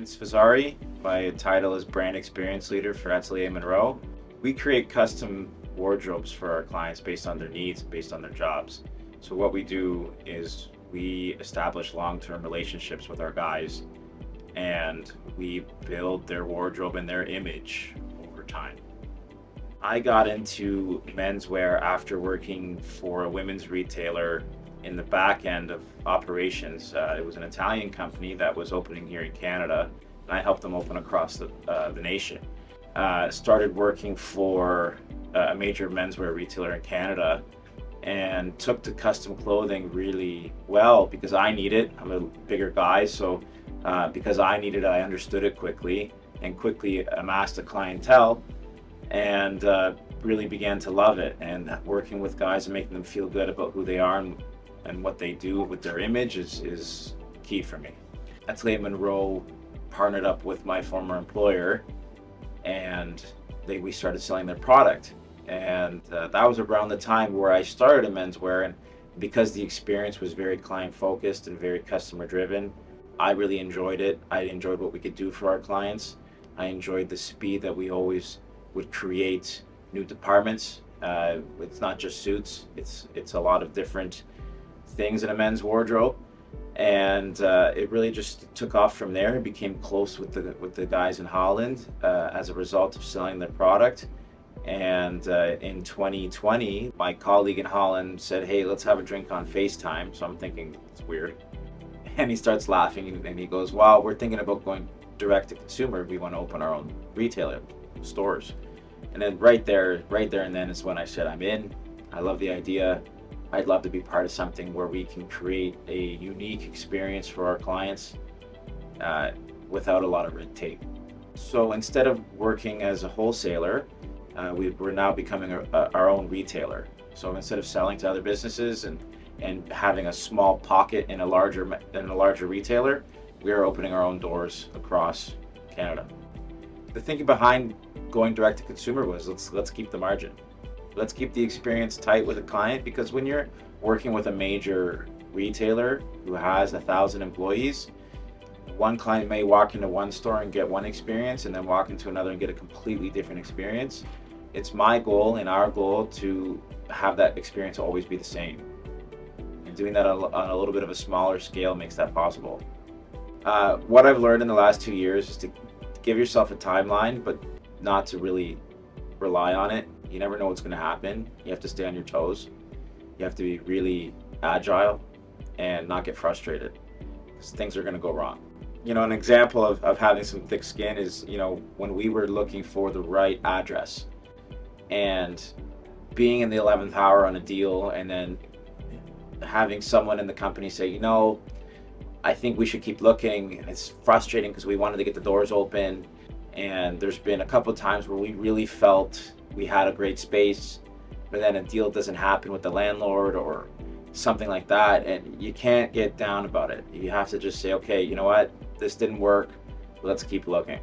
Fazzari. My title is Brand Experience Leader for Atelier Munro. We create custom wardrobes for our clients based on their needs, based on their jobs. So what we do is we establish long-term relationships with our guys, and we build their wardrobe and their image over time. I got into menswear after working for a women's retailer in the back end of operations. It was an Italian company that was opening here in Canada, and I helped them open across the nation. Started working for a major menswear retailer in Canada and took to custom clothing really well because I need it. I'm a bigger guy, so because I needed it, I understood it quickly and quickly amassed a clientele and really began to love it. And working with guys and making them feel good about who they are and what they do with their image is key for me. Atelier Munro partnered up with my former employer, and we started selling their product. And that was around the time where I started in menswear, and because the experience was very client focused and very customer driven, I really enjoyed it. I enjoyed what we could do for our clients. I enjoyed the speed that we always would create new departments. It's not just suits, it's a lot of different things in a men's wardrobe, and it really just took off from there. It became close with the guys in Holland as a result of selling their product. And in 2020, my colleague in Holland said, "Hey, let's have a drink on FaceTime." So I'm thinking, it's weird. And he starts laughing and he goes, "Well, we're thinking about going direct to consumer. We want to open our own retailer stores." And then right there and then is when I said, I'm in. I love the idea. I'd love to be part of something where we can create a unique experience for our clients without a lot of red tape. So instead of working as a wholesaler, we're now becoming our own retailer. So instead of selling to other businesses and having a small pocket in a larger retailer, we are opening our own doors across Canada. The thinking behind going direct to consumer was let's keep the margin. Let's keep the experience tight with a client, because when you're working with a major retailer who has 1,000 employees, one client may walk into one store and get one experience and then walk into another and get a completely different experience. It's my goal and our goal to have that experience always be the same. And doing that on a little bit of a smaller scale makes that possible. What I've learned in the last 2 years is to give yourself a timeline, but not to really rely on it. You never know what's going to happen. You have to stay on your toes. You have to be really agile and not get frustrated, because things are going to go wrong. An example of having some thick skin is, when we were looking for the right address and being in the 11th hour on a deal, and then having someone in the company say, I think we should keep looking. It's frustrating because we wanted to get the doors open. And there's been a couple of times where we really felt we had a great space, but then a deal doesn't happen with the landlord or something like that, and you can't get down about it. You have to just say, okay, you know what, this didn't work, let's keep looking.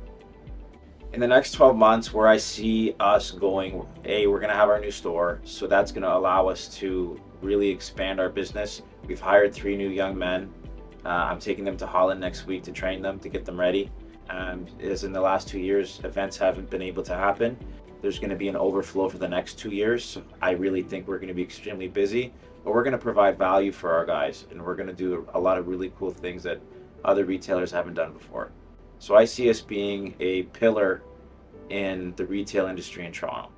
In the next 12 months, where I see us going, we're going to have our new store, so that's going to allow us to really expand our business. We've hired 3 new young men. I'm taking them to Holland next week to train them, to get them ready. As in the last 2 years, events haven't been able to happen. There's going to be an overflow for the next 2 years. So I really think we're going to be extremely busy, but we're going to provide value for our guys, and we're going to do a lot of really cool things that other retailers haven't done before. So I see us being a pillar in the retail industry in Toronto.